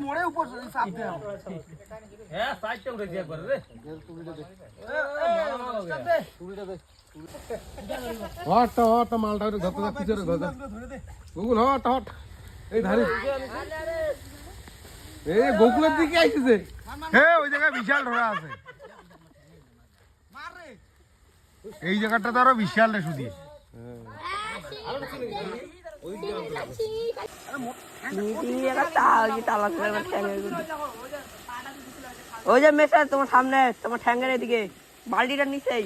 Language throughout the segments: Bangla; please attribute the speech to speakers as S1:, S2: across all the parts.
S1: মোড়ে উপর চাপ দে হ্যাঁ সাইডটা উঠে দিয়ে একবার রে
S2: হট হট মালটা ধরতে যা পিছনে ধরে গুগল হট হট এই ধারে এই গোকুলের দিকে আইছে হে ওই জায়গায় বিশাল ধরা আছে এই জায়গাটা তো আরো বিশাল রে শুধু
S3: ওই যে মেশা তোমার সামনে তোমার ঠ্যাঙ্গের এদিকে বালতিটার নিচেই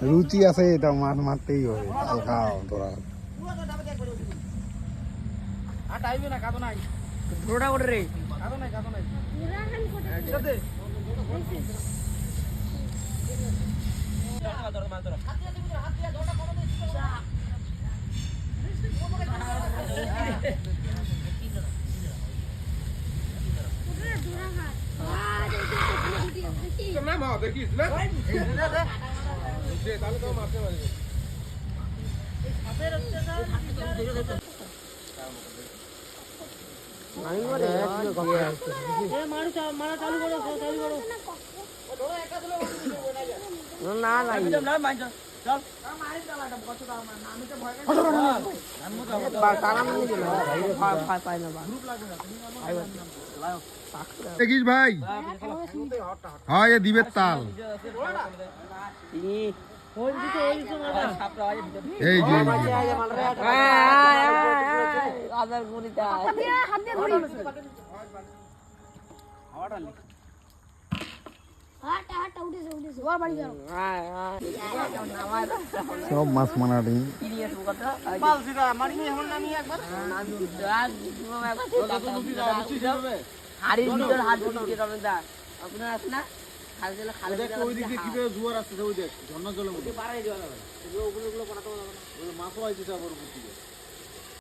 S2: রুচি আছে এটা মাছ মারতেই হবে খাও তোরা
S3: পুরোটা করে রে না না
S2: দেখিস ভাই হ্যাঁ এ দিবের তাল এই যে সব মাছ মানাটি জোয়ার আসছে ওই দেখ ঝর্ণা জলের মধ্যে মাছও আইতেছে আবার